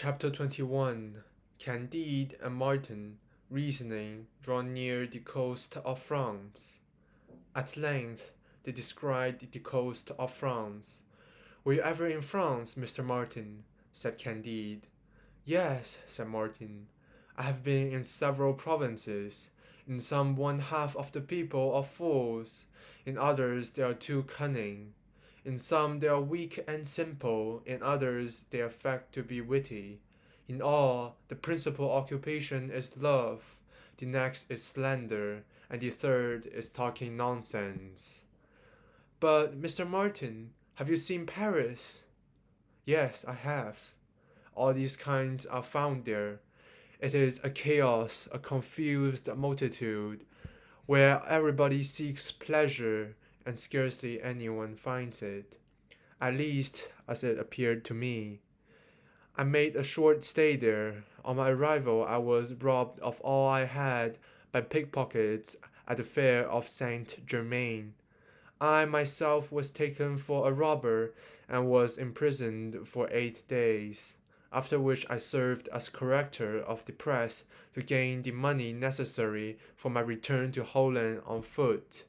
Chapter 21. Candide and Martin, reasoning, draw near the coast of France. At length they described the coast of France. "Were you ever in France, Mr. Martin?" said Candide. "Yes," said Martin. "I have been in several provinces. In some one half of the people are fools, in others they are too cunning. In some they are weak and simple, in others they affect to be witty. In all, the principal occupation is love, the next is slander, and the third is talking nonsense." "But, Mr. Martin, have you seen Paris?" "Yes, I have. All these kinds are found there. It is a chaos, a confused multitude, where everybody seeks pleasure, and scarcely anyone finds it, at least as it appeared to me. I made a short stay there. On my arrival I was robbed of all I had by pickpockets at the fair of Saint Germain. I myself was taken for a robber and was imprisoned for 8 days, after which I served as corrector of the press to gain the money necessary for my return to Holland on foot.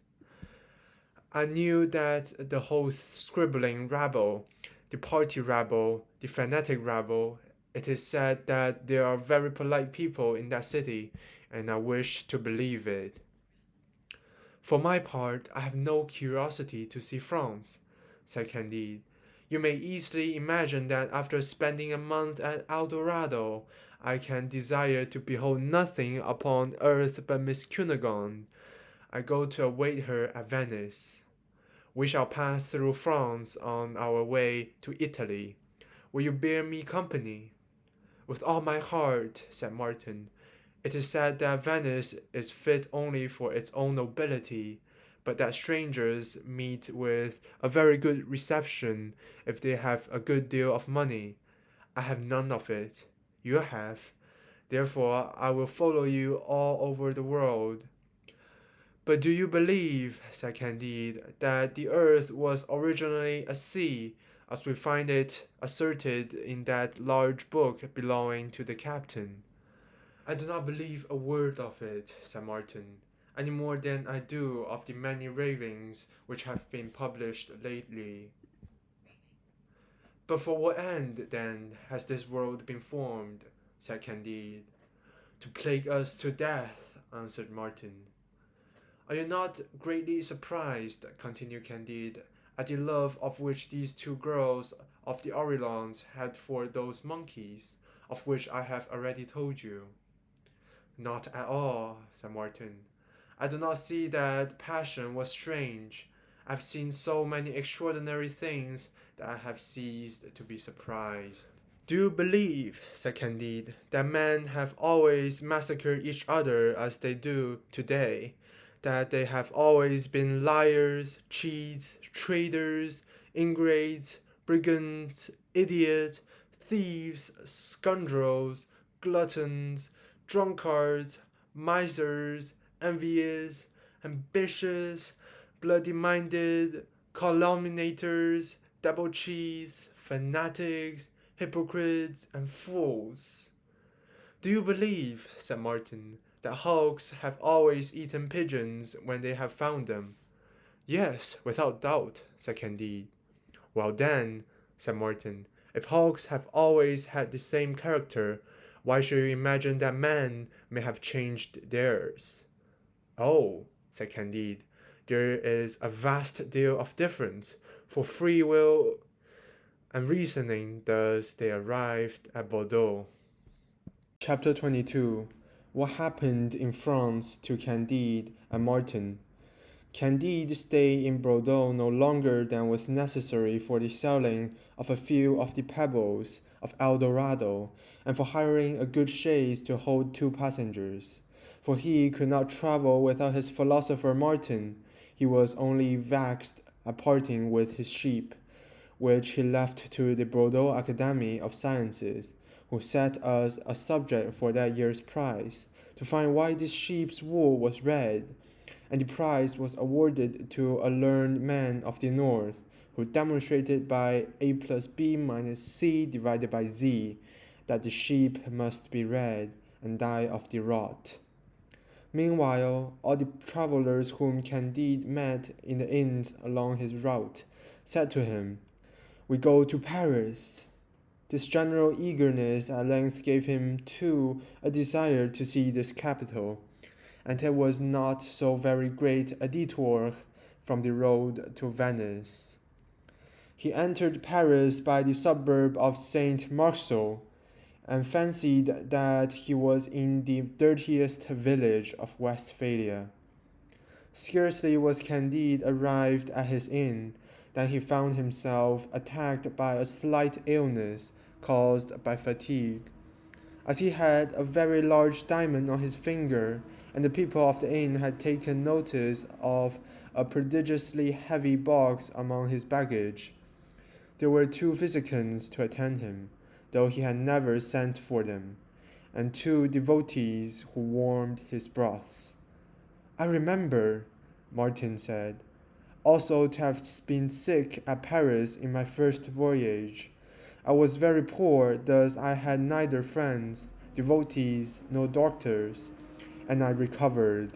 I knew that the whole scribbling rabble, the party rabble, the fanatic rabble, it is said that there are very polite people in that city, and I wished to believe it. For my part, I have no curiosity to see France," said Candide. "You may easily imagine that after spending a month at El Dorado, I can desire to behold nothing upon earth but Miss Cunegonde. I go to await her at Venice. We shall pass through France on our way to Italy. Will you bear me company?" "With all my heart," said Martin. "It is said that Venice is fit only for its own nobility, but that strangers meet with a very good reception if they have a good deal of money. I have none of it. You have. Therefore I will follow you all over the world." "But do you believe," said Candide, "that the earth was originally a sea, as we find it asserted in that large book belonging to the captain?" "I do not believe a word of it," said Martin, "any more than I do of the many ravings which have been published lately." "But for what end, then, has this world been formed?" said Candide. "To plague us to death," answered Martin. "Are you not greatly surprised," continued Candide, "at the love of which these two girls of the Orleans had for those monkeys, of which I have already told you?" "Not at all," said Martin. "I do not see that passion was strange. I have seen so many extraordinary things that I have ceased to be surprised." "Do you believe," said Candide, "that men have always massacred each other as they do today? That they have always been liars, cheats, traitors, ingrates, brigands, idiots, thieves, scoundrels, gluttons, drunkards, misers, envious, ambitious, bloody-minded, calumniators, debauchees, fanatics, hypocrites, and fools?" "Do you believe," said Martin, "that hawks have always eaten pigeons when they have found them?" "Yes, without doubt," said Candide. "Well then," said Martin, "if hawks have always had the same character, why should you imagine that men may have changed theirs?" "Oh," said Candide, "there is a vast deal of difference, for free will and reasoning." Thus they arrived at Bordeaux. Chapter 22. What happened in France to Candide and Martin. Candide stayed in Bordeaux no longer than was necessary for the selling of a few of the pebbles of El Dorado, and for hiring a good chaise to hold 2 passengers. For he could not travel without his philosopher Martin. He was only vexed at parting with his sheep, which he left to the Bordeaux Academy of Sciences, who set us a subject for that year's prize, to find why this sheep's wool was red, and the prize was awarded to a learned man of the north, who demonstrated by a plus b minus c divided by z, that the sheep must be red and die of the rot. Meanwhile, all the travellers whom Candide met in the inns along his route said to him, "We go to Paris." This general eagerness at length gave him too a desire to see this capital, and it was not so very great a detour from the road to Venice. He entered Paris by the suburb of Saint Marceau, and fancied that he was in the dirtiest village of Westphalia. Scarcely was Candide arrived at his inn than he found himself attacked by a slight illness caused by fatigue. As he had a very large diamond on his finger, and the people of the inn had taken notice of a prodigiously heavy box among his baggage, there were 2 physicians to attend him, though he had never sent for them, and 2 devotees who warmed his broths. "I remember," Martin said, "also to have been sick at Paris in my first voyage. I was very poor, thus I had neither friends, devotees, nor doctors, and I recovered.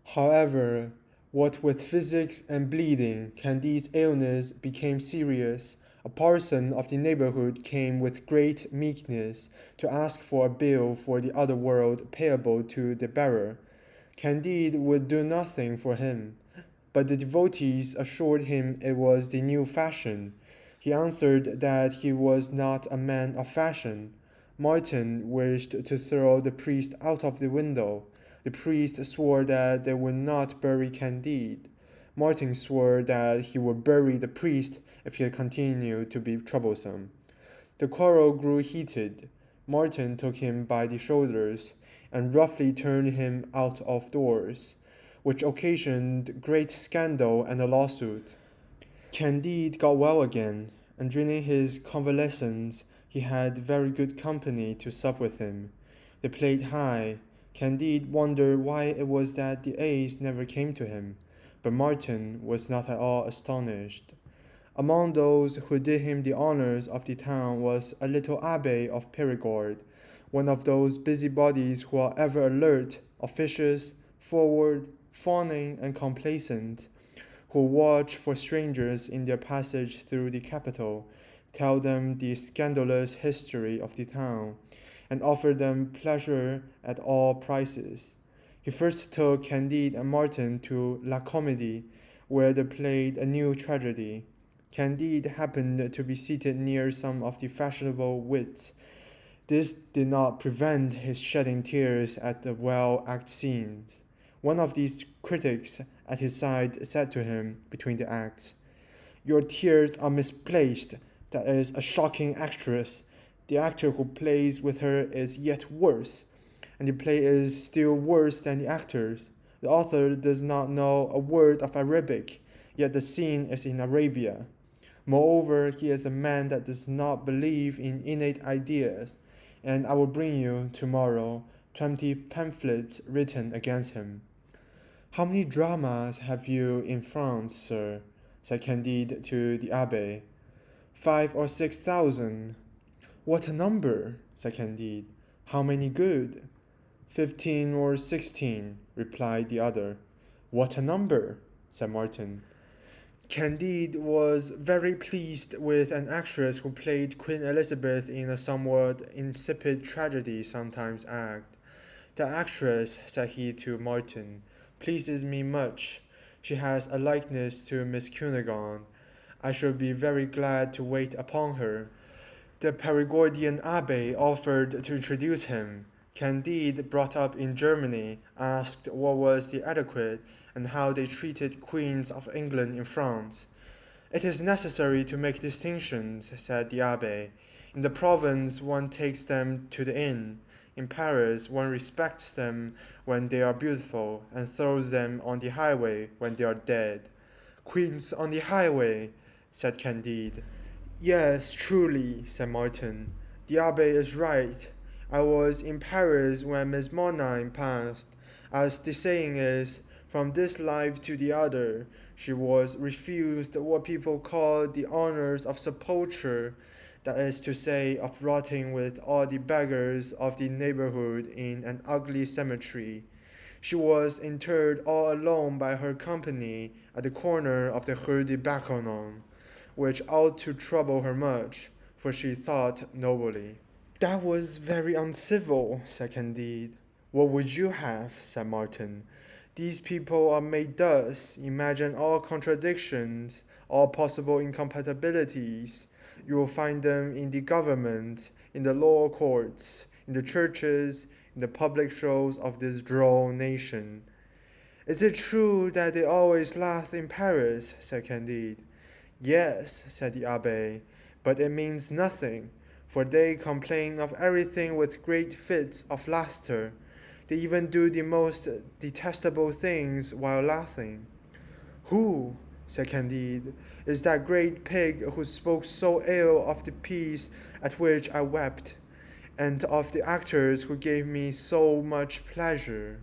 However, what with physics and bleeding, Candide's illness became serious. A parson of the neighborhood came with great meekness to ask for a bill for the other world payable to the bearer. Candide would do nothing for him, but the devotees assured him it was the new fashion. He answered that he was not a man of fashion. Martin wished to throw the priest out of the window. The priest swore that they would not bury Candide. Martin swore that he would bury the priest if he continued to be troublesome. The quarrel grew heated. Martin took him by the shoulders and roughly turned him out of doors, which occasioned great scandal and a lawsuit. Candide got well again, and during his convalescence he had very good company to sup with him. They played high. Candide wondered why it was that the ace never came to him, but Martin was not at all astonished. Among those who did him the honours of the town was a little abbé of Périgord, one of those busybodies who are ever alert, officious, forward, fawning, and complacent, who watch for strangers in their passage through the capital, tell them the scandalous history of the town, and offer them pleasure at all prices. He first took Candide and Martin to La Comédie, where they played a new tragedy. Candide happened to be seated near some of the fashionable wits. This did not prevent his shedding tears at the well-acted scenes. One of these critics at his side said to him between the acts, "Your tears are misplaced. That is a shocking actress. The actor who plays with her is yet worse, and the play is still worse than the actors. The author does not know a word of Arabic, yet the scene is in Arabia. Moreover, he is a man that does not believe in innate ideas, and I will bring you tomorrow 20 pamphlets written against him." "How many dramas have you in France, sir?" said Candide to the abbé. 5 or 6,000. "What a number!" said Candide. "How many good?" 15 or 16, replied the other. "What a number!" said Martin. Candide was very pleased with an actress who played Queen Elizabeth in a somewhat insipid tragedy sometimes act. "The actress," said he to Martin, "pleases me much. She has a likeness to Miss Cunegonde. I shall be very glad to wait upon her." The Perigordian abbé offered to introduce him. Candide, brought up in Germany, asked what was the etiquette and how they treated queens of England in France. "It is necessary to make distinctions," said the abbé. "In the province one takes them to the inn. In Paris one respects them when they are beautiful, and throws them on the highway when they are dead." "Queens on the highway," said Candide. "Yes, truly," said Martin. "The abbé is right. I was in Paris when Miss Mornine passed. As the saying is, from this life to the other, she was refused what people call the honours of sepulture. that is to say, of rotting with all the beggars of the neighborhood in an ugly cemetery. She was interred all alone by her company at the corner of the Rue de Baconon, which ought to trouble her much, for she thought nobly. That was very uncivil, said Candide. What would you have? Said Martin. These people are made thus. Imagine all contradictions, all possible incompatibilities. You will find them in the government, in the law courts, in the churches, in the public shows of this droll nation. Is it true that they always laugh in Paris? Said Candide. Yes, said the abbe, but it means nothing, for they complain of everything with great fits of laughter. They even do the most detestable things while laughing. Who, said Candide, is that great pig who spoke so ill of the piece at which I wept, and of the actors who gave me so much pleasure?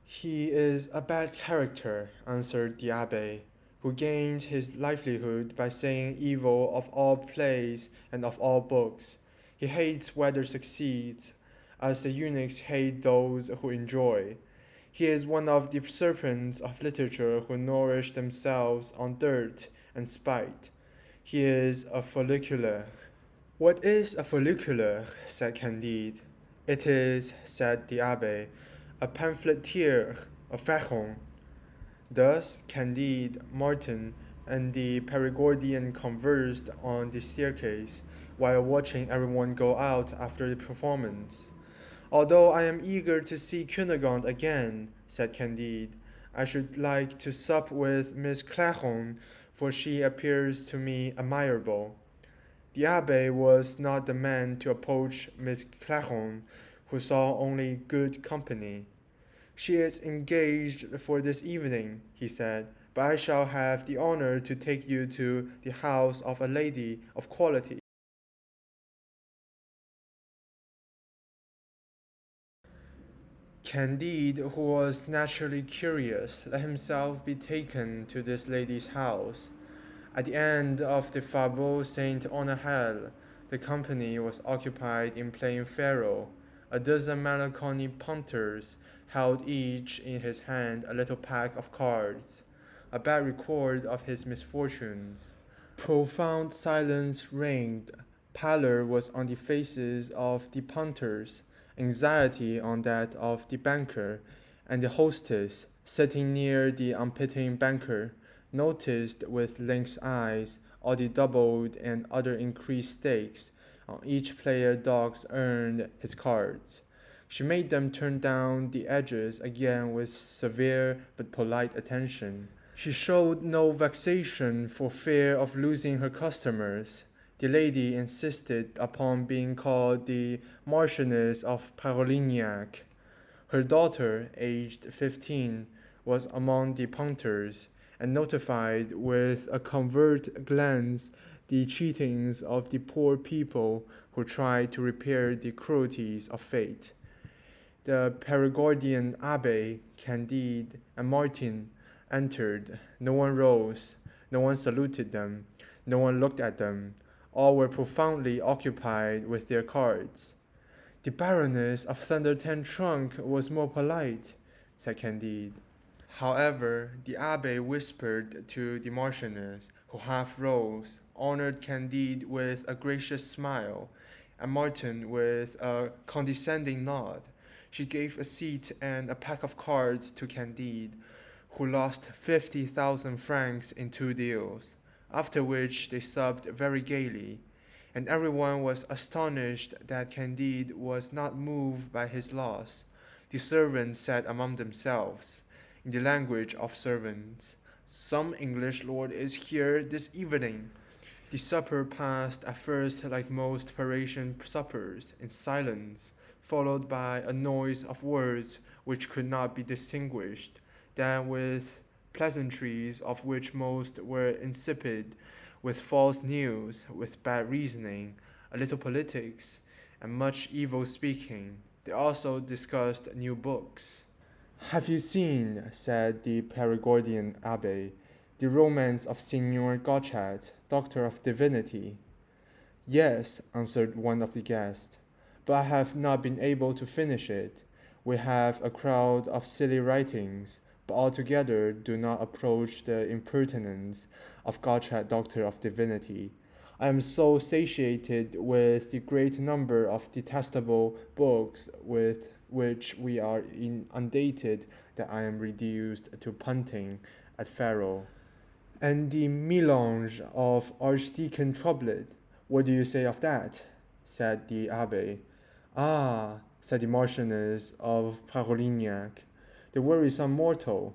He is a bad character, answered the abbe, who gained his livelihood by saying evil of all plays and of all books. He hates whoever succeeds, as the eunuchs hate those who enjoy. He is one of the serpents of literature who nourish themselves on dirt and spite. He is a follicular. What is a follicular? Said Candide. It is, said the abbe, a pamphleteer, a facon. Thus Candide, Martin, and the Perigordian conversed on the staircase, while watching everyone go out after the performance. Although I am eager to see Cunegonde again, said Candide, I should like to sup with Miss Clairon, for she appears to me admirable. The abbe was not the man to approach Miss Clairon, who saw only good company. She is engaged for this evening, he said, but I shall have the honor to take you to the house of a lady of quality. Candide, who was naturally curious, let himself be taken to this lady's house. At the end of the Faubourg Saint Honoré, the company was occupied in playing faro. A dozen melancholy punters held each in his hand a little pack of cards, a bad record of his misfortunes. Profound silence reigned. Pallor was on the faces of the punters, anxiety on that of the banker, and the hostess, sitting near the unpitying banker, noticed with lynx eyes all the doubled and other increased stakes on each player dogs earned his cards. She made them turn down the edges again with severe but polite attention. She showed no vexation for fear of losing her customers. The lady insisted upon being called the Marchioness of Parolignac. Her daughter, aged 15, was among the punters, and notified with a covert glance the cheatings of the poor people who tried to repair the cruelties of fate. The Perigordian abbe, Candide, and Martin entered. No one rose, no one saluted them, no one looked at them. All were profoundly occupied with their cards. The Baroness of Thunder Ten Tronckh was more polite, said Candide. However, the abbe whispered to the Marchioness, who half rose, honored Candide with a gracious smile, and Martin with a condescending nod. She gave a seat and a pack of cards to Candide, who lost 50,000 francs in 2 deals, after which they supped very gaily, and everyone was astonished that Candide was not moved by his loss. The servants said among themselves, in the language of servants, "Some English lord is here this evening." The supper passed at first like most Parisian suppers, in silence, followed by a noise of words which could not be distinguished, then with pleasantries of which most were insipid, with false news, with bad reasoning, a little politics, and much evil speaking. They also discussed new books. Have you seen, said the Perigordian abbe, the romance of Signor Gotchat, Doctor of Divinity? Yes, answered one of the guests, but I have not been able to finish it. We have a crowd of silly writings, but altogether do not approach the impertinence of Gottschalk Doctor of Divinity. I am so satiated with the great number of detestable books with which we are inundated that I am reduced to punting at Pharaoh. And the melange of Archdeacon Troubled, what do you say of that? Said the abbe. Ah, said the Marchioness of Parolignac, the wearisome mortal.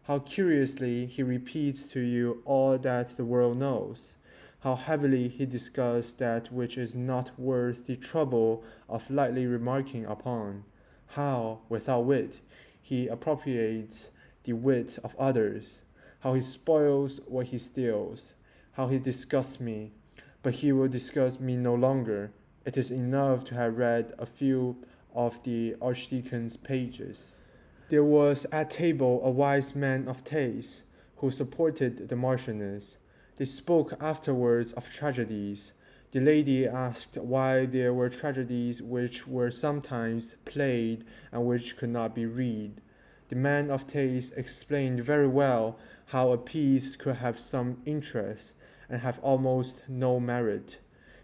How curiously he repeats to you all that the world knows. How heavily he discusses that which is not worth the trouble of lightly remarking upon. How, without wit, he appropriates the wit of others. How he spoils what he steals. How he disgusts me. But he will disgust me no longer. It is enough to have read a few of the Archdeacon's pages. There was at table a wise man of taste, who supported the Marchioness. They spoke afterwards of tragedies. The lady asked why there were tragedies which were sometimes played and which could not be read. The man of taste explained very well how a piece could have some interest and have almost no merit.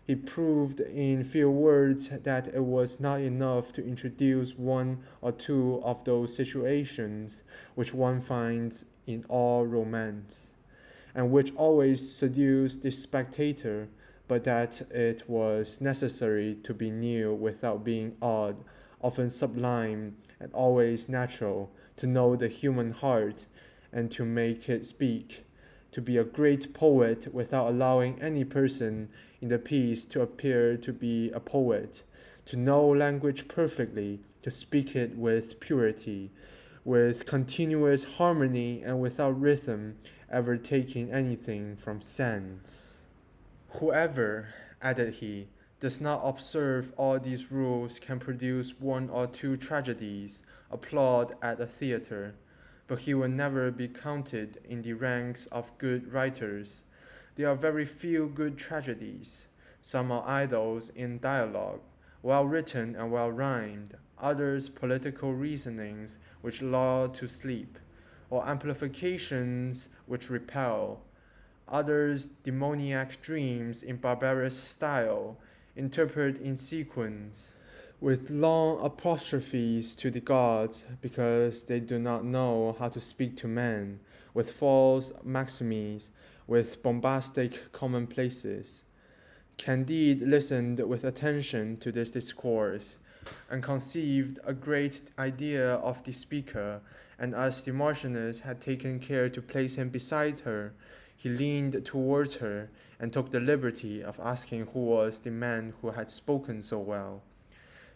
He proved in few words that it was not enough to introduce one or two of those situations which one finds in all romance, and which always seduce the spectator, but that it was necessary to be new without being odd, often sublime, and always natural, to know the human heart, and to make it speak, to be a great poet without allowing any person in the piece to appear to be a poet, to know language perfectly, to speak it with purity, with continuous harmony and without rhythm ever taking anything from sense. Whoever, added he, does not observe all these rules can produce one or two tragedies, applaud at a theatre, but he will never be counted in the ranks of good writers. There are very few good tragedies. Some are idyls in dialogue, well written and well rhymed, others political reasonings which lull to sleep, or amplifications which repel, others demoniac dreams in barbarous style, interpreted in sequence, with long apostrophes to the gods because they do not know how to speak to men, with false maxims, with bombastic commonplaces. Candide listened with attention to this discourse, and conceived a great idea of the speaker, and as the Marchioness had taken care to place him beside her, he leaned towards her, and took the liberty of asking who was the man who had spoken so well.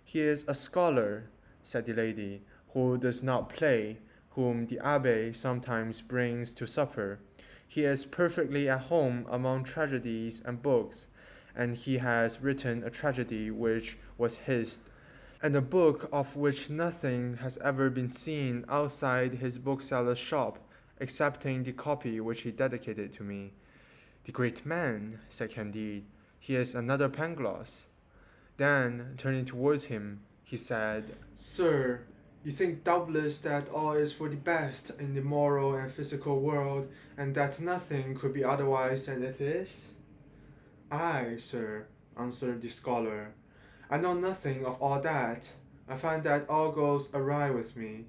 He is a scholar, said the lady, who does not play, whom the abbe sometimes brings to supper. He is perfectly at home among tragedies and books, and he has written a tragedy which was his, and a book of which nothing has ever been seen outside his bookseller's shop, excepting the copy which he dedicated to me. The great man, said Candide, he is another Pangloss. Then, turning towards him, he said, Sir, you think doubtless that all is for the best in the moral and physical world, and that nothing could be otherwise than it is? Aye, sir, answered the scholar, I know nothing of all that. I find that all goes awry with me,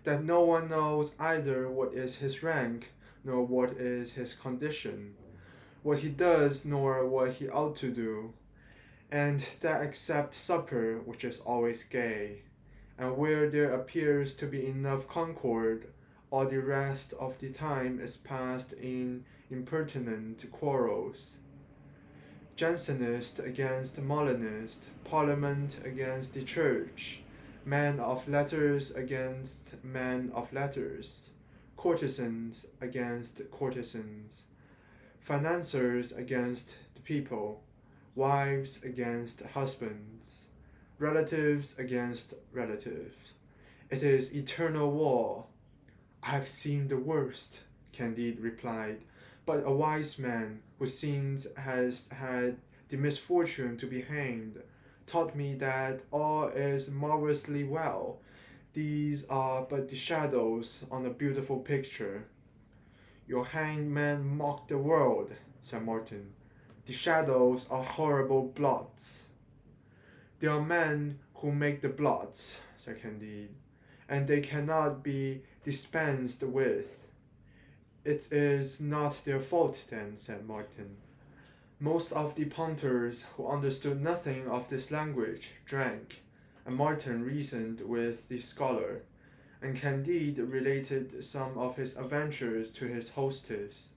that no one knows either what is his rank, nor what is his condition, what he does, nor what he ought to do, and that except supper, which is always gay, and where there appears to be enough concord, all the rest of the time is passed in impertinent quarrels. Jansenist against Molinist, Parliament against the Church, men of letters against men of letters, courtesans against courtesans, financiers against the people, wives against husbands, relatives against relatives. It is eternal war. I have seen the worst, Candide replied, but a wise man who sins has had the misfortune to be hanged, taught me that all is marvelously well. These are but the shadows on a beautiful picture. Your hanged man mocked the world, said Martin. The shadows are horrible blots. There are men who make the blots, said Candide, and they cannot be dispensed with. It is not their fault then, said Martin. Most of the punters who understood nothing of this language drank, and Martin reasoned with the scholar, and Candide related some of his adventures to his hostess.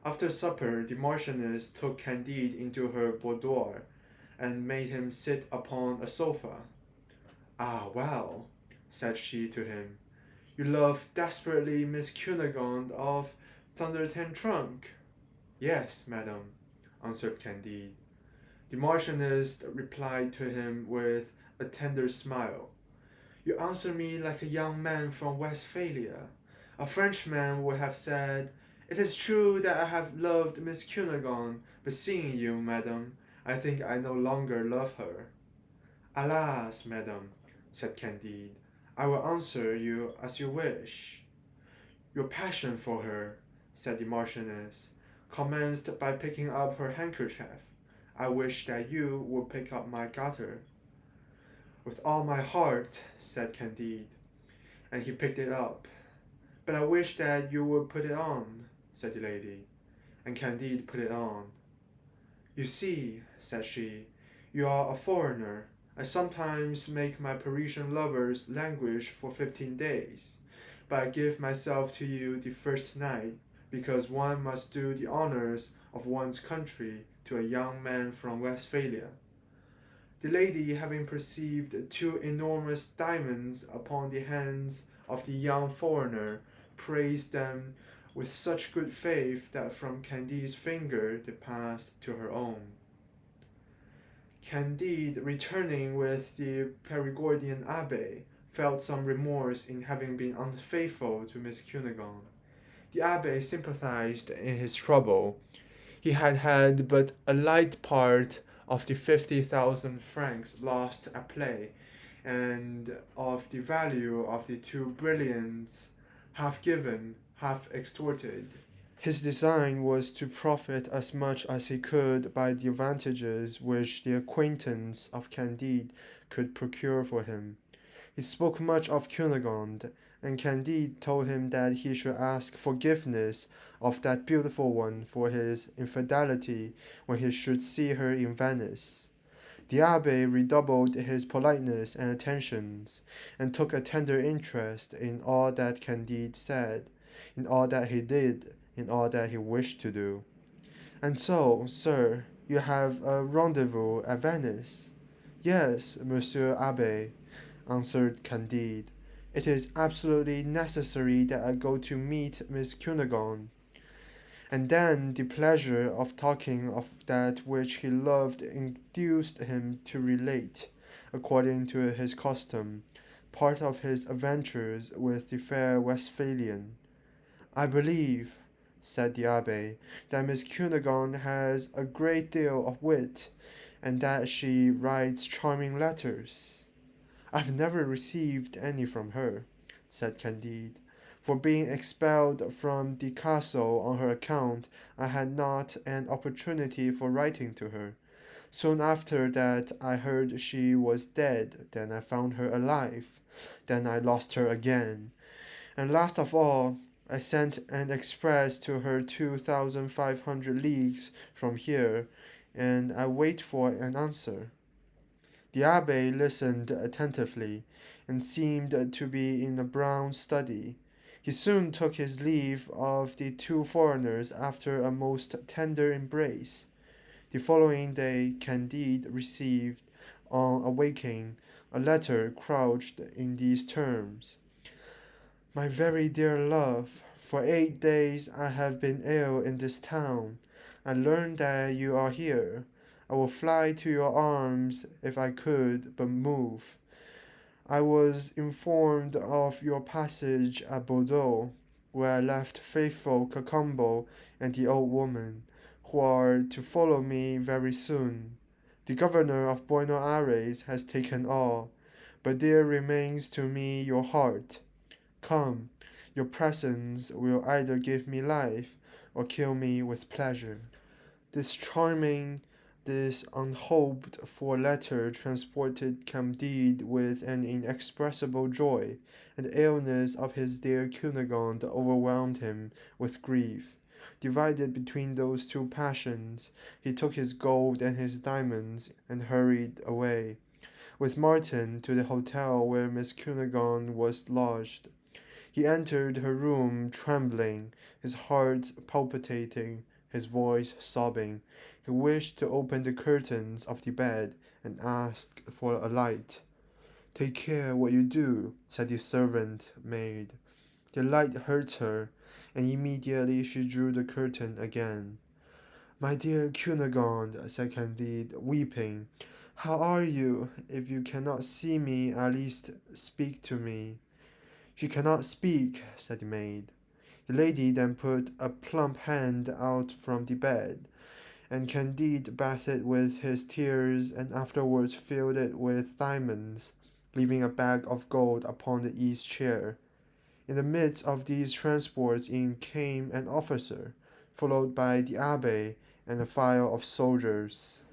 After supper, the Marchioness took Candide into her boudoir, and made him sit upon a sofa. Ah, well, said she to him, you love desperately Miss Cunegonde of Thunder Ten Tronckh. Yes, madam, answered Candide. The Marchioness replied to him with a tender smile. You answer me like a young man from Westphalia. A Frenchman would have said, it is true that I have loved Miss Cunegonde, but seeing you, madam, I think I no longer love her. Alas, madam, said Candide, I will answer you as you wish. Your passion for her, said the Marchioness, commenced by picking up her handkerchief. I wish that you would pick up my garter. With all my heart, said Candide, and he picked it up. But I wish that you would put it on, said the lady, and Candide put it on. You see, said she, you are a foreigner. I sometimes make my Parisian lovers languish for 15 days, but I give myself to you the first night, because one must do the honors of one's country to a young man from Westphalia. The lady, having perceived two enormous diamonds upon the hands of the young foreigner, praised them with such good faith that from Candide's finger they passed to her own. Candide, returning with the Perigordian Abbé, felt some remorse in having been unfaithful to Miss Cunegonde. The Abbé sympathized in his trouble. He had had but a light part of the 50,000 francs lost at play, and of the value of the two brilliants, half given, half extorted. His design was to profit as much as he could by the advantages which the acquaintance of Candide could procure for him. He spoke much of Cunegonde, and Candide told him that he should ask forgiveness of that beautiful one for his infidelity when he should see her in Venice. The Abbé redoubled his politeness and attentions, and took a tender interest in all that Candide said, in all that he did, in all that he wished to do. And so, sir, you have a rendezvous at Venice? Yes, Monsieur Abbé, answered Candide. It is absolutely necessary that I go to meet Miss Cunegonde. And then the pleasure of talking of that which he loved induced him to relate, according to his custom, part of his adventures with the fair Westphalian. I believe, said the Abbé, that Miss Cunegonde has a great deal of wit, and that she writes charming letters. I've never received any from her, said Candide. For being expelled from the castle on her account, I had not an opportunity for writing to her. Soon after that I heard she was dead, then I found her alive, then I lost her again, and last of all I sent an express to her 2,500 leagues from here, and I wait for an answer. The Abbé listened attentively, and seemed to be in a brown study. He soon took his leave of the two foreigners after a most tender embrace. The following day Candide received, on awaking, a letter couched in these terms: My very dear love, for 8 days I have been ill in this town. I learn that you are here. I will fly to your arms if I could but move. I was informed of your passage at Bordeaux, where I left faithful Cacambo and the old woman, who are to follow me very soon. The governor of Buenos Aires has taken all, but there remains to me your heart. Come, your presence will either give me life or kill me with pleasure. This charming, this unhoped for letter transported Candide with an inexpressible joy, and the illness of his dear Cunegonde overwhelmed him with grief. Divided between those two passions, he took his gold and his diamonds and hurried away, with Martin, to the hotel where Miss Cunegonde was lodged. He entered her room trembling, his heart palpitating, his voice sobbing. He wished to open the curtains of the bed and asked for a light. "Take care what you do," said the servant maid. The light hurt her, and immediately she drew the curtain again. "My dear Cunegonde," said Candide, weeping, "how are you? If you cannot see me, at least speak to me." "She cannot speak," said the maid. The lady then put a plump hand out from the bed, and Candide bathed it with his tears and afterwards filled it with diamonds, leaving a bag of gold upon the east chair. In the midst of these transports in came an officer, followed by the Abbé and a file of soldiers.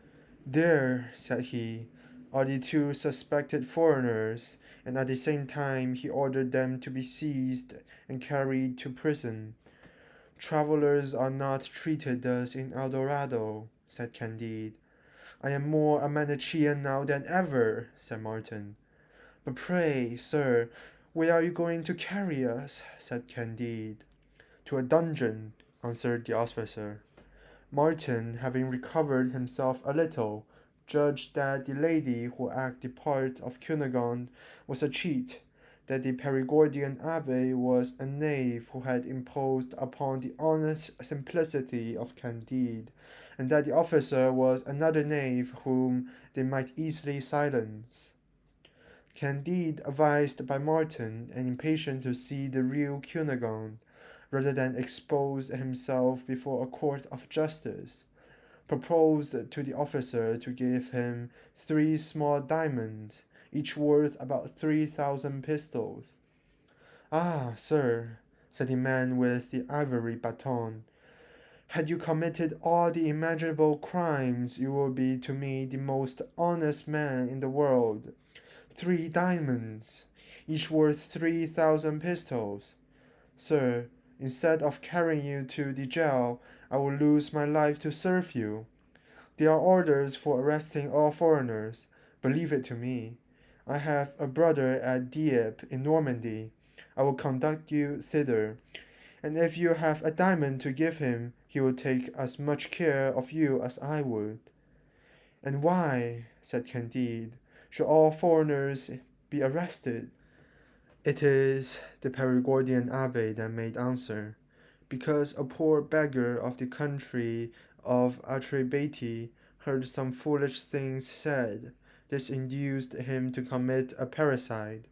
"There," said he, "are the two suspected foreigners," and at the same time he ordered them to be seized and carried to prison. "Travellers are not treated thus in El Dorado," said Candide. "I am more a Manichean now than ever," said Martin. "But pray, sir, where are you going to carry us?" said Candide. "To a dungeon," answered the officer. Martin, having recovered himself a little, judged that the lady who acted the part of Cunegonde was a cheat, that the Perigordian Abbé was a knave who had imposed upon the honest simplicity of Candide, and that the officer was another knave whom they might easily silence. Candide, advised by Martin, and impatient to see the real Cunegonde, rather than expose himself before a court of justice, proposed to the officer to give him 3 small diamonds, each worth about 3,000 pistols. "Ah, sir," said the man with the ivory baton, "had you committed all the imaginable crimes, you would be to me the most honest man in the world. 3 diamonds, each worth 3,000 pistols. Sir, instead of carrying you to the jail, I will lose my life to serve you. There are orders for arresting all foreigners, but leave it to me. I have a brother at Dieppe in Normandy. I will conduct you thither, and if you have a diamond to give him, he will take as much care of you as I would." "And why," said Candide, "should all foreigners be arrested?" "It is," the Perigordian Abbé then made answer, "because a poor beggar of the country of Atrebate heard some foolish things said. This induced him to commit a parricide,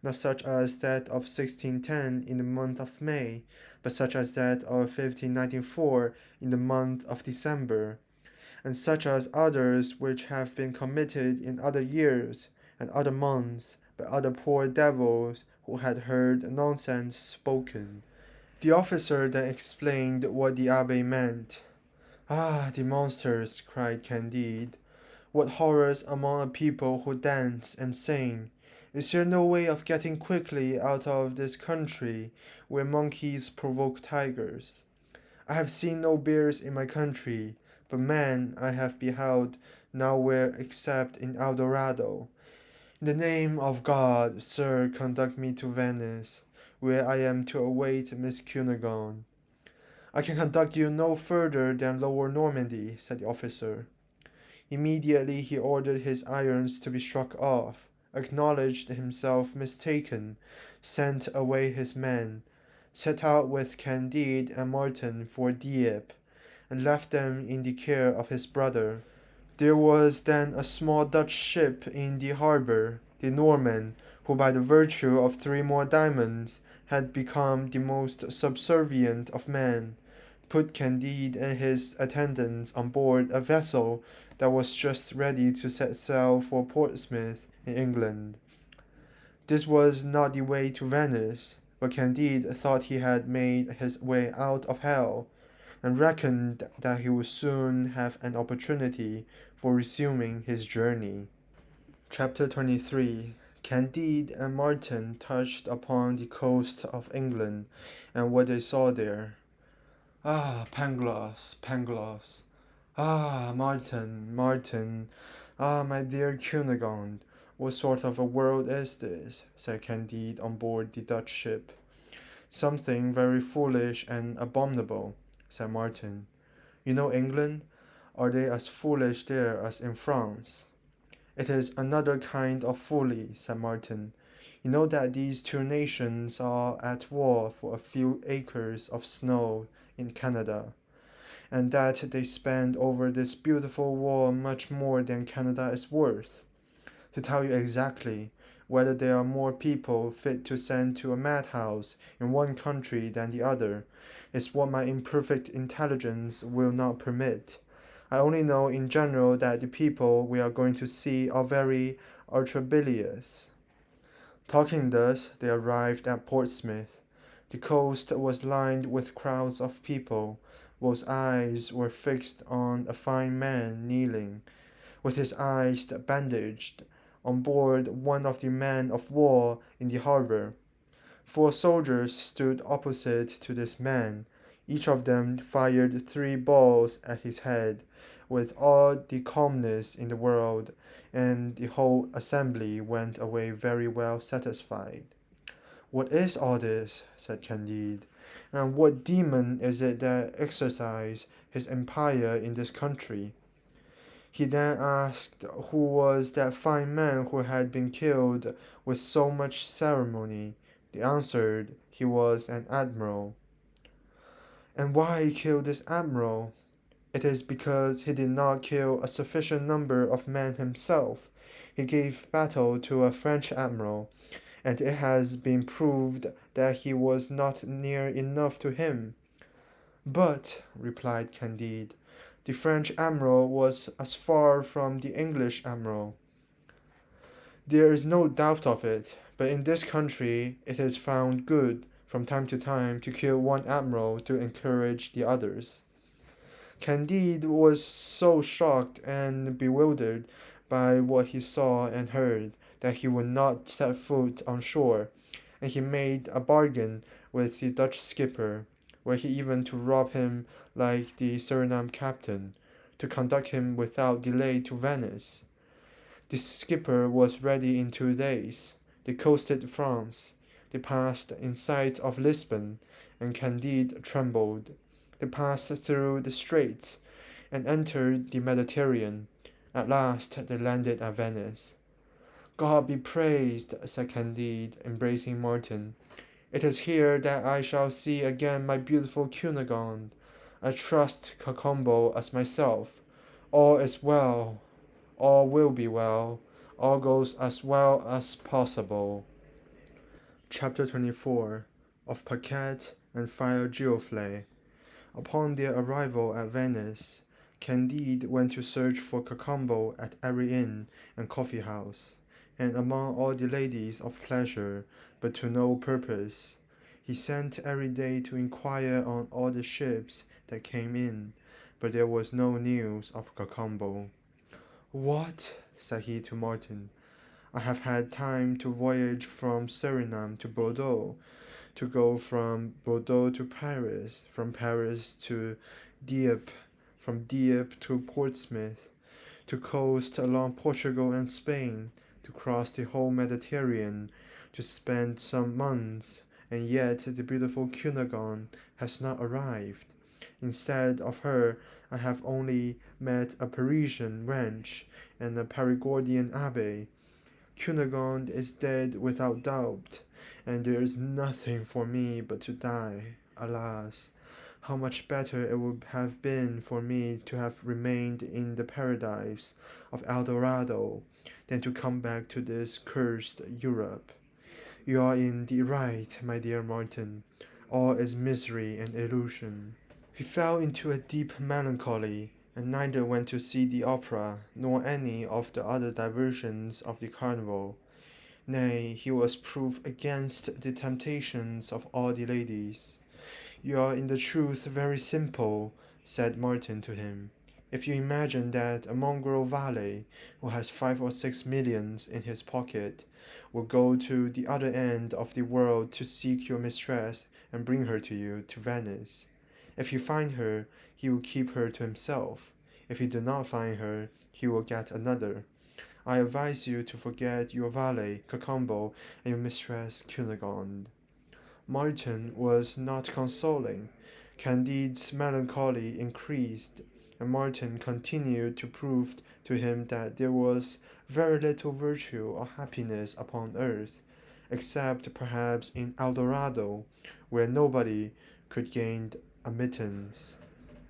not such as that of 1610 in the month of May, but such as that of 1594 in the month of December, and such as others which have been committed in other years and other months by other poor devils who had heard nonsense spoken." The officer then explained what the Abbé meant. "Ah, the monsters!" cried Candide. "What horrors among a people who dance and sing! Is there no way of getting quickly out of this country where monkeys provoke tigers? I have seen no bears in my country, but men I have beheld nowhere except in El Dorado. In the name of God, sir, conduct me to Venice, where I am to await Miss Cunegonde." "I can conduct you no further than Lower Normandy," said the officer. Immediately he ordered his irons to be struck off, acknowledged himself mistaken, sent away his men, set out with Candide and Martin for Dieppe, and left them in the care of his brother. There was then a small Dutch ship in the harbour, the Norman, who by the virtue of 3 more diamonds had become the most subservient of men. put Candide and his attendants on board a vessel that was just ready to set sail for Portsmouth in England. This was not the way to Venice, but Candide thought he had made his way out of hell, and reckoned that he would soon have an opportunity for resuming his journey. Chapter 23. Candide and Martin touched upon the coast of England and what they saw there. Ah, Pangloss, Pangloss! Ah, Martin, Martin! Ah, my dear Cunegonde! What sort of a world is this? Said Candide on board the Dutch ship. Something very foolish and abominable, said Martin. You know England? Are they as foolish there as in France? It is another kind of folly, said Martin. You know that these two nations are at war for a few acres of snow in Canada, and that they spend over this beautiful war much more than Canada is worth. To tell you exactly, whether there are more people fit to send to a madhouse in one country than the other, is what my imperfect intelligence will not permit. I only know in general that the people we are going to see are very atrabilious. Talking thus, they arrived at Portsmouth. The coast was lined with crowds of people, whose eyes were fixed on a fine man kneeling, with his eyes bandaged, on board one of the men of war in the harbour. 4 soldiers stood opposite to this man. Each of them fired 3 balls at his head, with all the calmness in the world, and the whole assembly went away very well satisfied. What is all this? Said Candide, and what demon is it that exercises his empire in this country? He then asked who was that fine man who had been killed with so much ceremony. They answered he was an admiral. And why kill this admiral? It is because he did not kill a sufficient number of men himself. He gave battle to a French admiral, and it has been proved that he was not near enough to him. But, replied Candide, the French admiral was as far from the English admiral. There is no doubt of it, but in this country it is found good from time to time to kill one admiral to encourage the others. Candide was so shocked and bewildered by what he saw and heard that he would not set foot on shore, and he made a bargain with the Dutch skipper, were he even to rob him like the Suriname captain, to conduct him without delay to Venice. The skipper was ready in 2 days. They coasted France. They passed in sight of Lisbon, and Candide trembled. They passed through the straits, and entered the Mediterranean. At last they landed at Venice. God be praised, said Candide, embracing Martin. It is here that I shall see again my beautiful Cunegonde. I trust Cacambo as myself. All is well. All will be well. All goes as well as possible. Chapter 24. Of Paquette and Friar Giroflée. Upon their arrival at Venice, Candide went to search for Cacambo at every inn and coffee house, and among all the ladies of pleasure, but to no purpose. He sent every day to inquire on all the ships that came in, but there was no news of Cacambo. What? Said he to Martin. I have had time to voyage from Suriname to Bordeaux, to go from Bordeaux to Paris, from Paris to Dieppe, from Dieppe to Portsmouth, to coast along Portugal and Spain, to cross the whole Mediterranean, to spend some months, and yet the beautiful Cunegonde has not arrived. Instead of her, I have only met a Parisian wench and a Perigordian abbe. Cunegonde is dead without doubt, and there is nothing for me but to die. Alas, how much better it would have been for me to have remained in the paradise of El Dorado than to come back to this cursed Europe. You are in the right, my dear Martin. All is misery and illusion. He fell into a deep melancholy, and neither went to see the opera nor any of the other diversions of the carnival. Nay, he was proof against the temptations of all the ladies. You are in the truth very simple, said Martin to him, if you imagine that a mongrel valet, who has 5 or 6 millions in his pocket, will go to the other end of the world to seek your mistress and bring her to you to Venice. If he find her, he will keep her to himself. If he do not find her, he will get another. I advise you to forget your valet, Cacambo, and your mistress, Cunegonde. Martin was not consoling. Candide's melancholy increased, and Martin continued to prove to him that there was very little virtue or happiness upon earth, except perhaps in Eldorado, where nobody could gain admittance.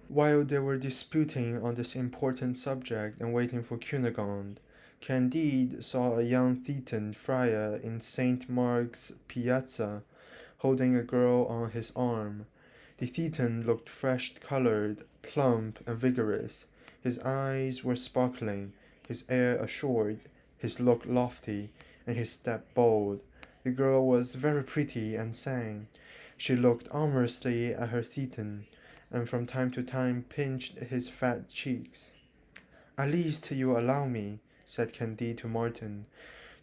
While they were disputing on this important subject and waiting for Cunegonde, Candide saw a young Thetan friar in St. Mark's Piazza, holding a girl on his arm. The Thetan looked fresh-colored, plump, and vigorous. His eyes were sparkling, his air assured, his look lofty, and his step bold. The girl was very pretty and sang. She looked amorously at her Thetan, and from time to time pinched his fat cheeks. At least you allow me, said Candide to Martin,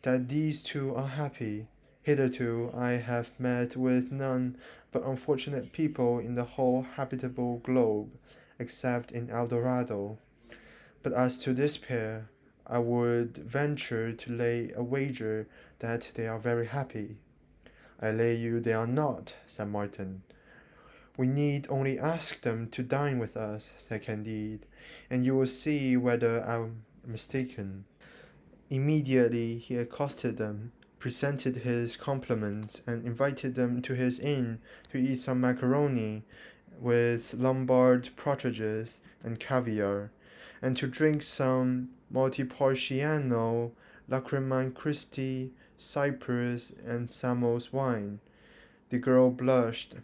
that these two are happy. Hitherto I have met with none but unfortunate people in the whole habitable globe, except in Eldorado. But as to this pair, I would venture to lay a wager that they are very happy. I lay you they are not, said Martin. We need only ask them to dine with us, said Candide, and you will see whether I am mistaken. Immediately he accosted them, presented his compliments, and invited them to his inn to eat some macaroni with Lombard partridges and caviar, and to drink some Montepulciano, Lacrimine Christi, Cyprus, and Samos wine. The girl blushed.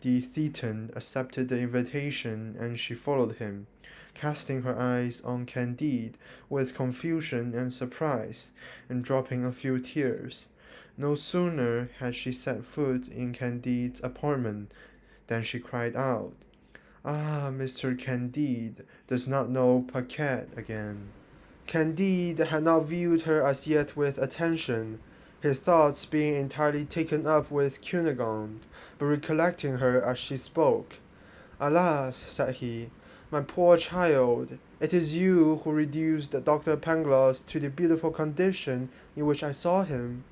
The Thetan accepted the invitation, and she followed him, casting her eyes on Candide with confusion and surprise, and dropping a few tears. No sooner had she set foot in Candide's apartment than she cried out, "Ah, Mr. Candide does not know Paquette again." Candide had not viewed her as yet with attention, his thoughts being entirely taken up with Cunegonde, but recollecting her as she spoke. "Alas," said he, "my poor child, it is you who reduced Dr. Pangloss to the beautiful condition in which I saw him."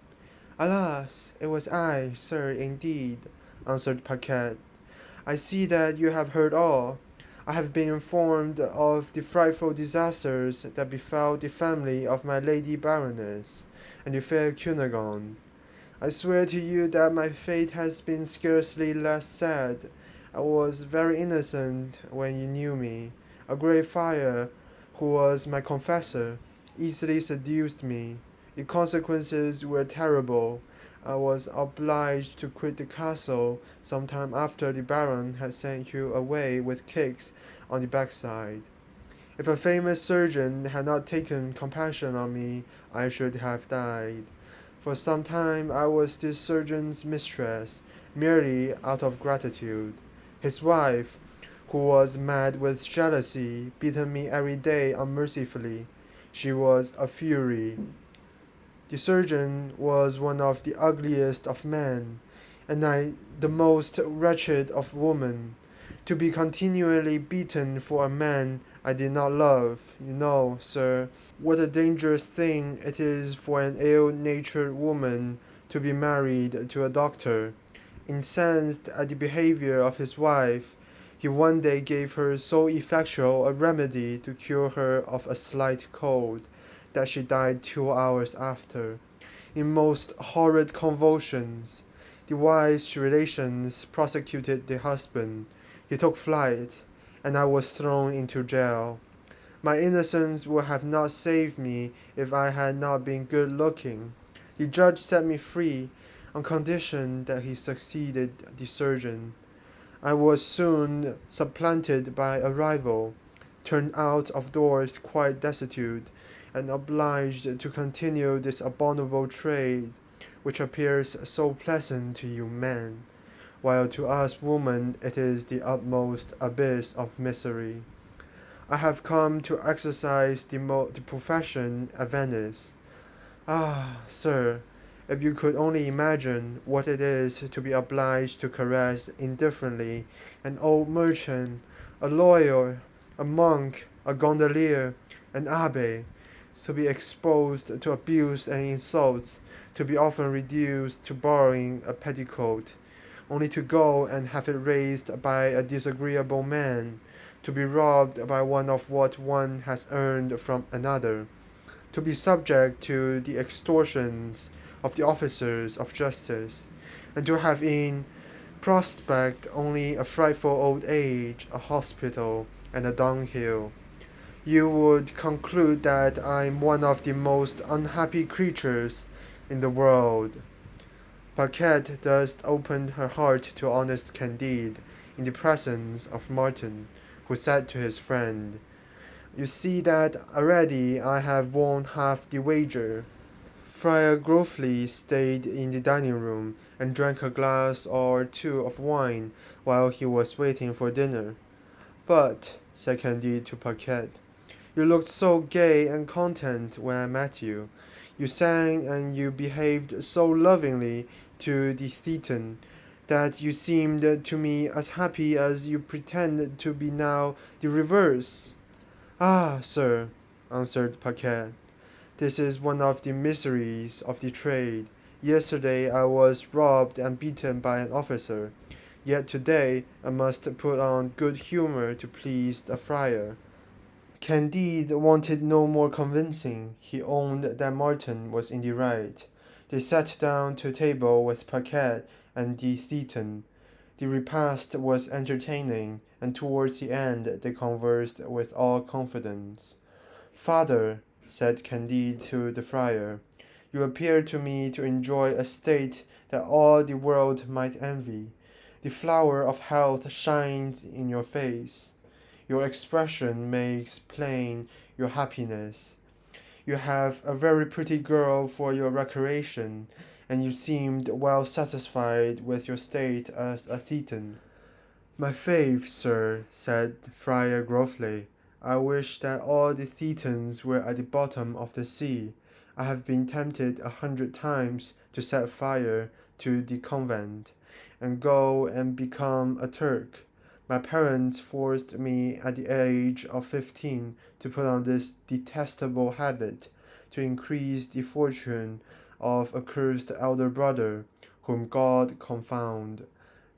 "Alas, it was I, sir, indeed," answered Paquette. "I see that you have heard all. I have been informed of the frightful disasters that befell the family of my Lady Baroness and the fair Cunegonde. I swear to you that my fate has been scarcely less sad. I was very innocent when you knew me. A great friar, who was my confessor, easily seduced me. The consequences were terrible. I was obliged to quit the castle some time after the Baron had sent you away with kicks on the backside. If a famous surgeon had not taken compassion on me, I should have died. For some time I was this surgeon's mistress, merely out of gratitude. His wife, who was mad with jealousy, beaten me every day unmercifully. She was a fury. The surgeon was one of the ugliest of men, and I the most wretched of women. To be continually beaten for a man I did not love, you know, sir, what a dangerous thing it is for an ill-natured woman to be married to a doctor. Incensed at the behavior of his wife, he one day gave her so effectual a remedy to cure her of a slight cold, that she died 2 hours after, in most horrid convulsions. The wife's relations prosecuted the husband. He took flight, and I was thrown into jail. My innocence would have not saved me if I had not been good looking. The judge set me free on condition that he succeeded the surgeon. I was soon supplanted by a rival, turned out of doors quite destitute, and obliged to continue this abominable trade, which appears so pleasant to you men, while to us women it is the utmost abyss of misery. I have come to exercise the profession at Venice. Ah, sir, if you could only imagine what it is to be obliged to caress indifferently an old merchant, a lawyer, a monk, a gondolier, an abbe, to be exposed to abuse and insults, to be often reduced to borrowing a petticoat, only to go and have it raised by a disagreeable man, to be robbed by one of what one has earned from another, to be subject to the extortions of the officers of justice, and to have in prospect only a frightful old age, a hospital, and a dunghill. You would conclude that I'm one of the most unhappy creatures in the world. Paquette thus opened her heart to honest Candide in the presence of Martin, who said to his friend, "You see that already I have won half the wager." Friar Grofley stayed in the dining room and drank a glass or two of wine while he was waiting for dinner. "But," said Candide to Paquette, "you looked so gay and content when I met you. You sang and you behaved so lovingly to the Thetan that you seemed to me as happy as you pretend to be now the reverse." "Ah, sir," answered Paquette, "this is one of the miseries of the trade. Yesterday I was robbed and beaten by an officer, yet today I must put on good humour to please the friar." Candide wanted no more convincing. He owned that Martin was in the right. They sat down to table with Paquette and the Thetan. The repast was entertaining, and towards the end they conversed with all confidence. "Father," said Candide to the friar, "you appear to me to enjoy a state that all the world might envy. The flower of health shines in your face. Your expression makes plain your happiness. You have a very pretty girl for your recreation, and you seemed well satisfied with your state as a Thetan." "My faith, sir," said Friar Grofley, "I wish that all the Thetans were at the bottom of the sea. I have been tempted 100 times to set fire to the convent, and go and become a Turk. My parents forced me at the age of 15 to put on this detestable habit, to increase the fortune of a cursed elder brother, whom God confound.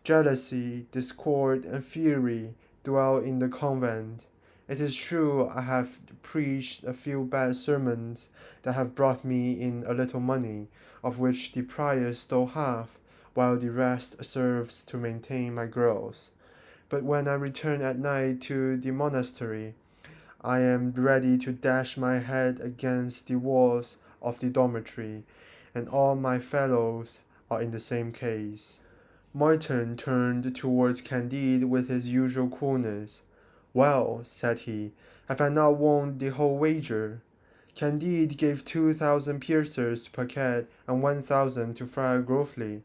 Jealousy, discord, and fury dwell in the convent. It is true I have preached a few bad sermons that have brought me in a little money, of which the prior stole half, while the rest serves to maintain my girls. But when I return at night to the monastery, I am ready to dash my head against the walls of the dormitory, and all my fellows are in the same case." Martin turned towards Candide with his usual coolness. "Well," said he, "have I not won the whole wager?" Candide gave 2,000 piasters to Paquette and 1,000 to Friar Grofley.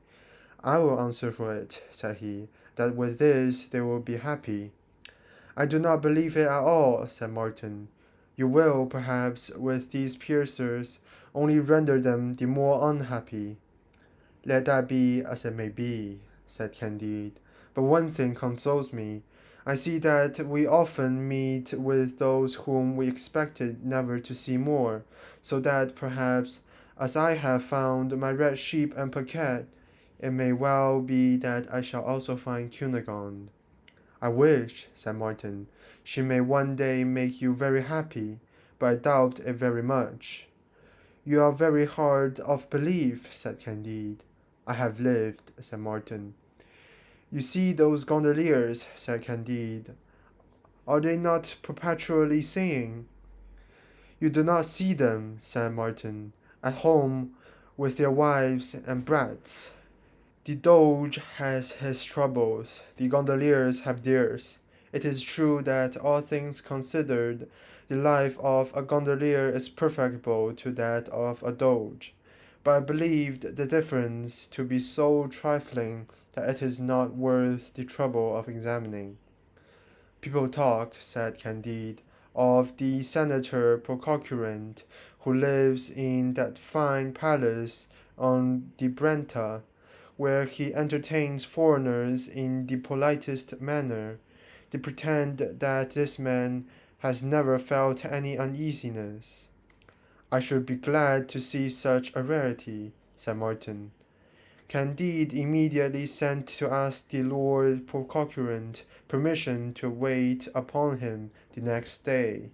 "I will answer for it," said he, "that with this they will be happy." "I do not believe it at all," said Martin. "You will, perhaps, with these piasters, only render them the more unhappy." "Let that be as it may be," said Candide. "But one thing consoles me. I see that we often meet with those whom we expected never to see more, so that perhaps, as I have found my red sheep and Paquette, it may well be that I shall also find Cunegonde." "I wish," said Martin, "she may one day make you very happy, but I doubt it very much." "You are very hard of belief," said Candide. "I have lived," said Martin. "You see those gondoliers," said Candide. "Are they not perpetually singing?" "You do not see them," said Martin, "at home with their wives and brats. The Doge has his troubles, the gondoliers have theirs. It is true that, all things considered, the life of a gondolier is preferable to that of a Doge, but I believed the difference to be so trifling that it is not worth the trouble of examining. People talk, said Candide, of the senator procurant who lives in that fine palace on the Brenta, where he entertains foreigners in the politest manner. They pretend that this man has never felt any uneasiness. I should be glad to see such a rarity, said Martin. Candide immediately sent to ask the Lord Procurant permission to wait upon him the next day.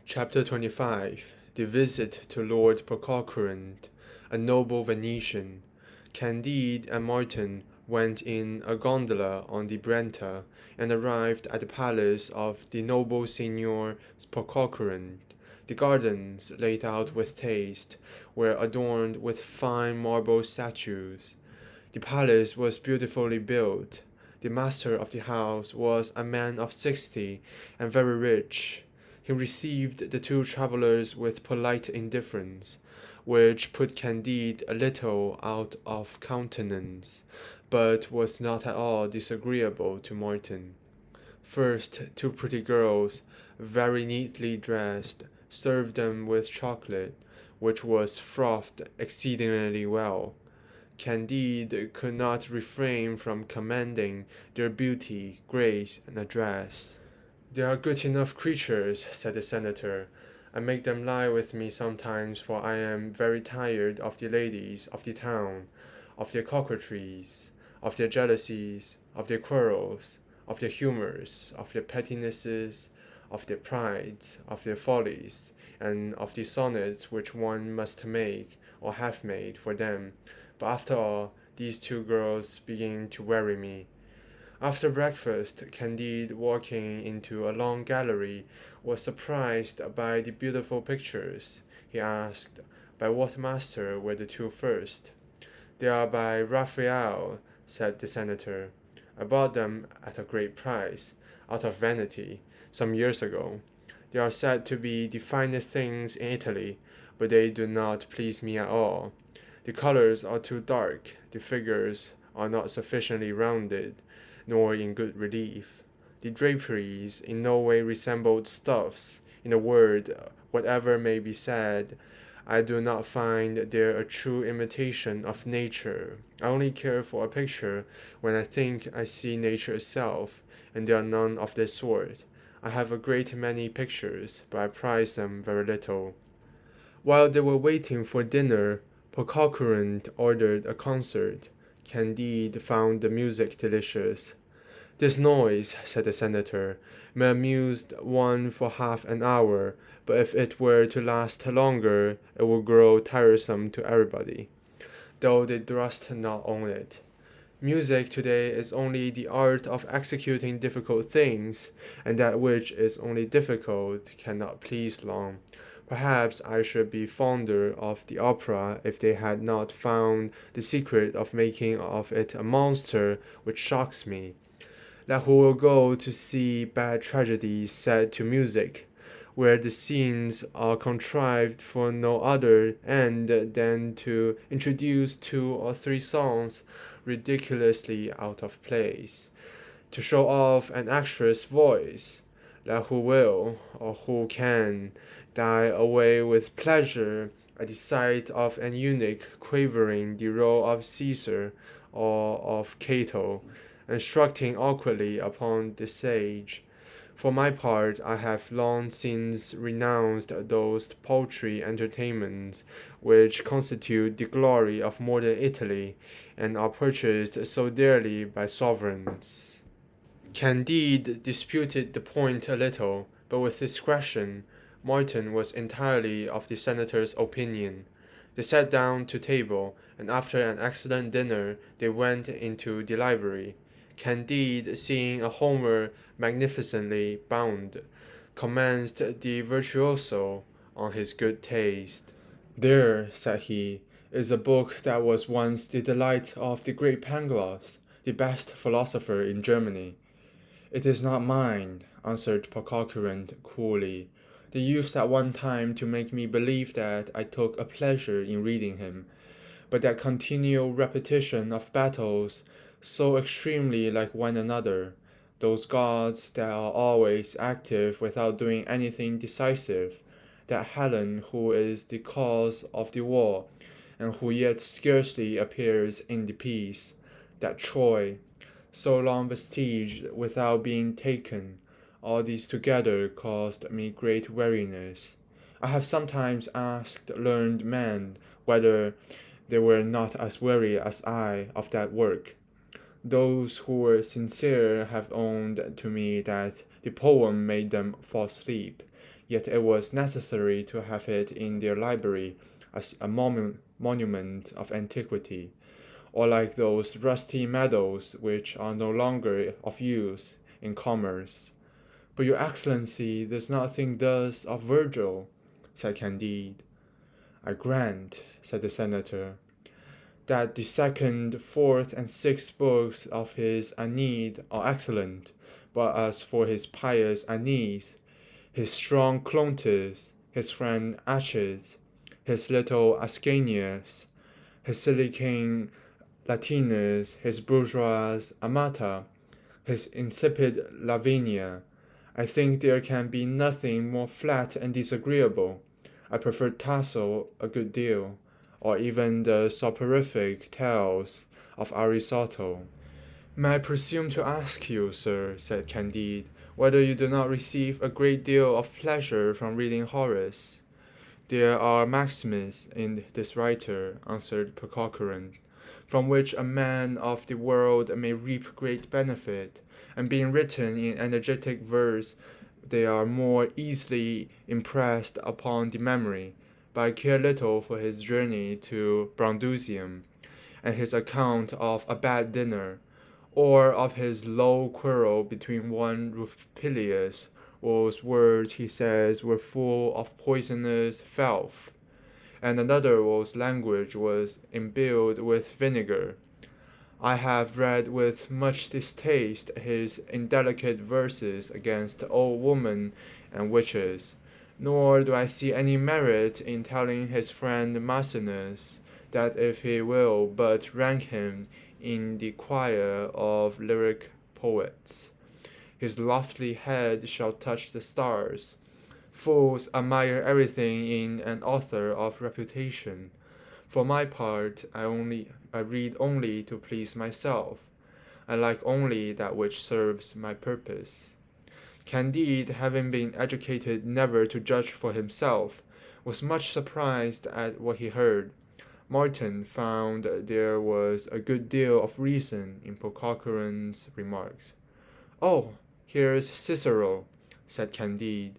Chapter 25. The visit to Lord Procurant, a noble Venetian. Candide and Martin went in a gondola on the Brenta, and arrived at the palace of the noble Signor Procurant. The gardens, laid out with taste, were adorned with fine marble statues. The palace was beautifully built. The master of the house was a man of 60, and very rich. He received the two travellers with polite indifference, which put Candide a little out of countenance, but was not at all disagreeable to Martin. First, two pretty girls, very neatly dressed, served them with chocolate, which was frothed exceedingly well. Candide could not refrain from commending their beauty, grace, and address. "They are good enough creatures," said the senator. "I make them lie with me sometimes, for I am very tired of the ladies of the town, of their coquetries, of their jealousies, of their quarrels, of their humours, of their pettinesses, of their prides, of their follies, and of the sonnets which one must make, or have made, for them. But after all, these two girls begin to weary me." After breakfast, Candide, walking into a long gallery, was surprised by the beautiful pictures. He asked, by what master were the two first? "They are by Raphael," said the senator. "I bought them at a great price, out of vanity, some years ago. They are said to be the finest things in Italy, but they do not please me at all. The colors are too dark, the figures are not sufficiently rounded, nor in good relief. The draperies in no way resembled stuffs. In a word, whatever may be said, I do not find there a true imitation of nature. I only care for a picture when I think I see nature itself, and there are none of this sort. I have a great many pictures, but I prize them very little." While they were waiting for dinner, Pococurant ordered a concert. Candide found the music delicious. "This noise," said the senator, "may amuse one for half an hour, but if it were to last longer, it would grow tiresome to everybody, though they durst not own it. Music today is only the art of executing difficult things, and that which is only difficult cannot please long. Perhaps I should be fonder of the opera if they had not found the secret of making of it a monster which shocks me. Like who will go to see bad tragedies set to music, where the scenes are contrived for no other end than to introduce two or three songs ridiculously out of place, to show off an actress' voice? Let who will, or who can, die away with pleasure at the sight of an eunuch quavering the role of Caesar or of Cato, and strutting awkwardly upon the stage. For my part, I have long since renounced those paltry entertainments which constitute the glory of modern Italy, and are purchased so dearly by sovereigns." Candide disputed the point a little, but with discretion. Martin was entirely of the senator's opinion. They sat down to table, and after an excellent dinner they went into the library. Candide, seeing a Homer magnificently bound, commenced the virtuoso on his good taste. "There," said he, is a book that was once the delight of the great Pangloss, the best philosopher in Germany. It is not mine, answered Pococurant coolly. They used at one time to make me believe that I took a pleasure in reading him, but that continual repetition of battles so extremely like one another, those gods that are always active without doing anything decisive, that Helen who is the cause of the war, and who yet scarcely appears in the piece, that Troy, so long besieged without being taken, all these together caused me great weariness. I have sometimes asked learned men whether they were not as weary as I of that work. Those who were sincere have owned to me that the poem made them fall asleep, yet it was necessary to have it in their library as a monument of antiquity, or like those rusty medals which are no longer of use in commerce. But your Excellency does not think thus of Virgil, said Candide. I grant, said the senator, that the second, fourth, and sixth books of his Aeneid are excellent, but as for his pious Aeneas, his strong Clotus, his friend Achilles, his little Ascanius, his silly king Latinus, his bourgeois Amata, his insipid Lavinia, I think there can be nothing more flat and disagreeable. I prefer Tasso a good deal, or even the soporific tales of Aristotle. May I presume to ask you, sir, said Candide, whether you do not receive a great deal of pleasure from reading Horace? There are maxims in this writer, answered Pococurant, from which a man of the world may reap great benefit, and being written in energetic verse, they are more easily impressed upon the memory. But I care little for his journey to Brundusium, and his account of a bad dinner, or of his low quarrel between one Rupilius, whose words he says were full of poisonous filth, and another whose language was imbued with vinegar. I have read with much distaste his indelicate verses against old women and witches, nor do I see any merit in telling his friend Maecenas that if he will but rank him in the choir of lyric poets, his lofty head shall touch the stars. Fools admire everything in an author of reputation. For my part, I read only to please myself. I like only that which serves my purpose. Candide, having been educated never to judge for himself, was much surprised at what he heard. Martin found there was a good deal of reason in Pococurant's remarks. Oh, here is Cicero, said Candide.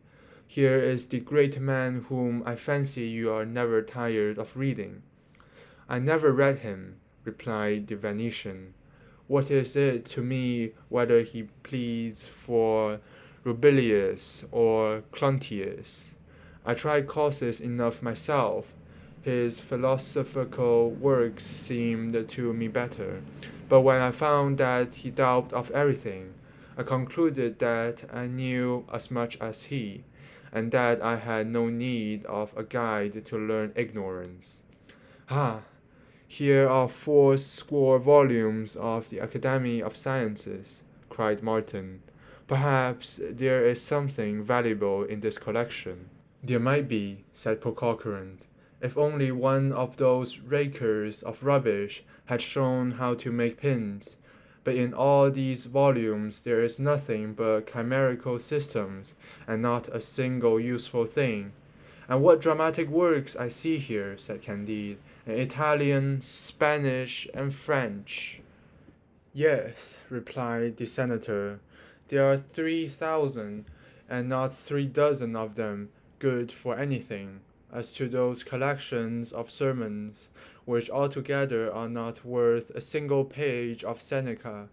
Here is the great man whom I fancy you are never tired of reading. I never read him, replied the Venetian. What is it to me whether he pleads for Rubilius or Cluntius? I tried causes enough myself. His philosophical works seemed to me better, but when I found that he doubted of everything, I concluded that I knew as much as he, and that I had no need of a guide to learn ignorance. Ah, here are 80 volumes of the Academy of Sciences, cried Martin. Perhaps there is something valuable in this collection. There might be, said Pococurant, if only one of those rakers of rubbish had shown how to make pins. But in all these volumes there is nothing but chimerical systems, and not a single useful thing. And what dramatic works I see here, said Candide, in Italian, Spanish, and French. Yes, replied the senator, there are 3,000, and not 3 dozen of them good for anything. As to those collections of sermons, which altogether are not worth a single page of Seneca,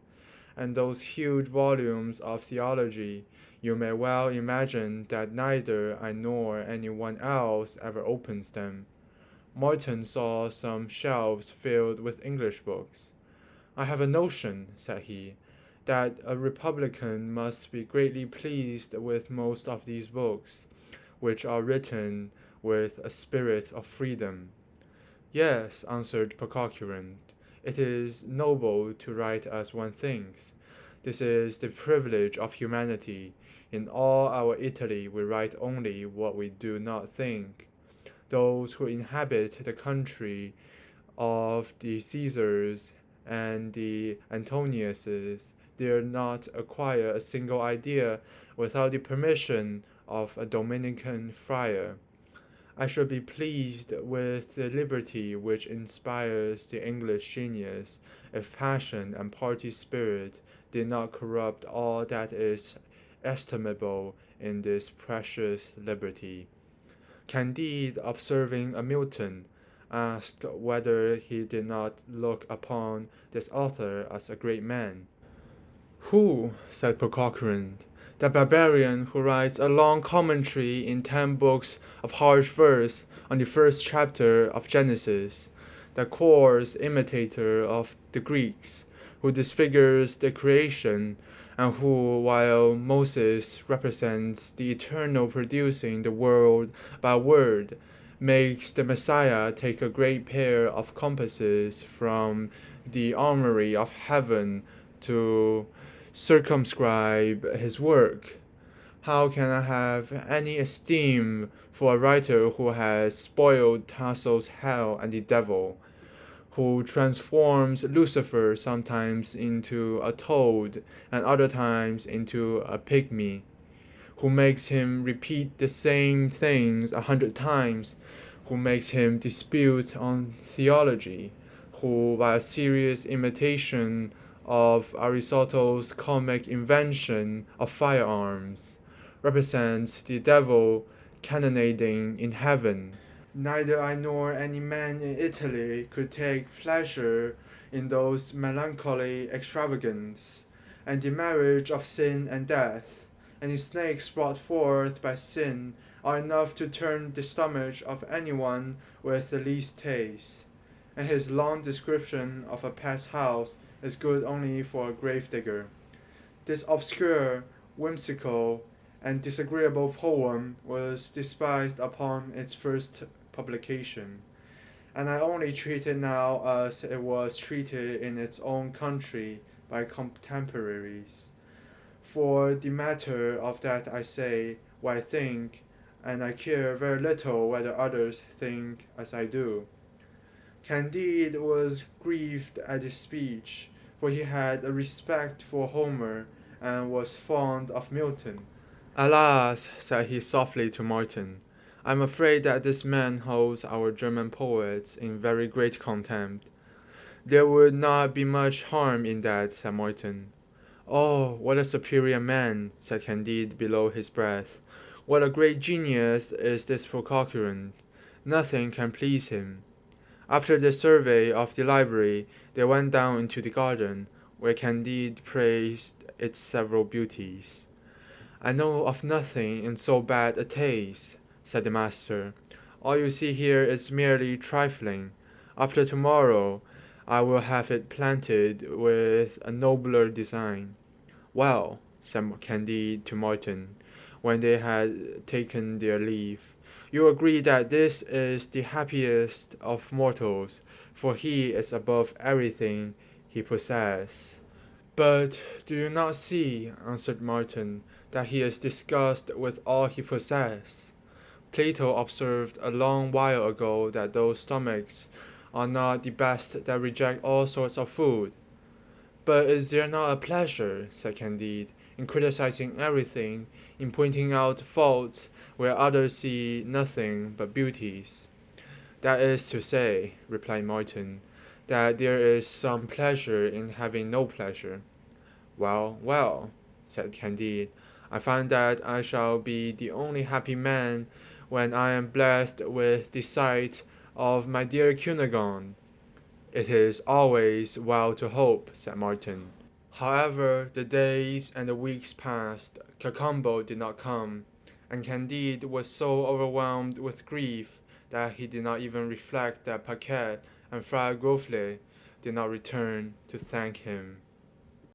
and those huge volumes of theology, you may well imagine that neither I nor any one else ever opens them. Martin saw some shelves filled with English books. I have a notion, said he, that a republican must be greatly pleased with most of these books, which are written with a spirit of freedom. Yes, answered Pococurant, it is noble to write as one thinks. This is the privilege of humanity. In all our Italy we write only what we do not think. Those who inhabit the country of the Caesars and the Antoniuses dare not acquire a single idea without the permission of a Dominican friar. I should be pleased with the liberty which inspires the English genius, if passion and party spirit did not corrupt all that is estimable in this precious liberty. Candide, observing a Milton, asked whether he did not look upon this author as a great man. Who, said Pococurant, the barbarian who writes a long commentary in 10 books of harsh verse on the first chapter of Genesis, the coarse imitator of the Greeks, who disfigures the creation, and who, while Moses represents the eternal producing the world by word, makes the Messiah take a great pair of compasses from the armory of heaven to circumscribe his work. How can I have any esteem for a writer who has spoiled Tasso's hell and the devil, who transforms Lucifer sometimes into a toad and other times into a pygmy, who makes him repeat the same things 100 times, who makes him dispute on theology, who, by a serious imitation of Aristotle's comic invention of firearms, represents the devil cannonading in heaven. Neither I nor any man in Italy could take pleasure in those melancholy extravagance, and the marriage of sin and death, and the snakes brought forth by sin are enough to turn the stomach of anyone with the least taste, and his long description of a pest house is good only for a gravedigger. This obscure, whimsical, and disagreeable poem was despised upon its first publication, and I only treat it now as it was treated in its own country by contemporaries. For the matter of that I say what I think, and I care very little whether others think as I do. Candide was grieved at this speech, for he had a respect for Homer and was fond of Milton. Alas, said he softly to Martin, I am afraid that this man holds our German poets in very great contempt. There would not be much harm in that, said Martin. Oh, what a superior man, said Candide below his breath. What a great genius is this Pococurant. Nothing can please him. After the survey of the library, they went down into the garden, where Candide praised its several beauties. I know of nothing in so bad a taste, said the master. All you see here is merely trifling. After tomorrow, I will have it planted with a nobler design. Well, said Candide to Martin, when they had taken their leave, you agree that this is the happiest of mortals, for he is above everything he possesses. But do you not see, answered Martin, that he is disgusted with all he possesses? Plato observed a long while ago that those stomachs are not the best that reject all sorts of food. But is there not a pleasure, said Candide, in criticizing everything, in pointing out faults where others see nothing but beauties? That is to say, replied Martin, that there is some pleasure in having no pleasure. Well, well, said Candide, I find that I shall be the only happy man when I am blessed with the sight of my dear Cunegonde. It is always well to hope, said Martin. However, the days and the weeks passed, Cacambo did not come, and Candide was so overwhelmed with grief that he did not even reflect that Paquette and Friar Giroflée did not return to thank him.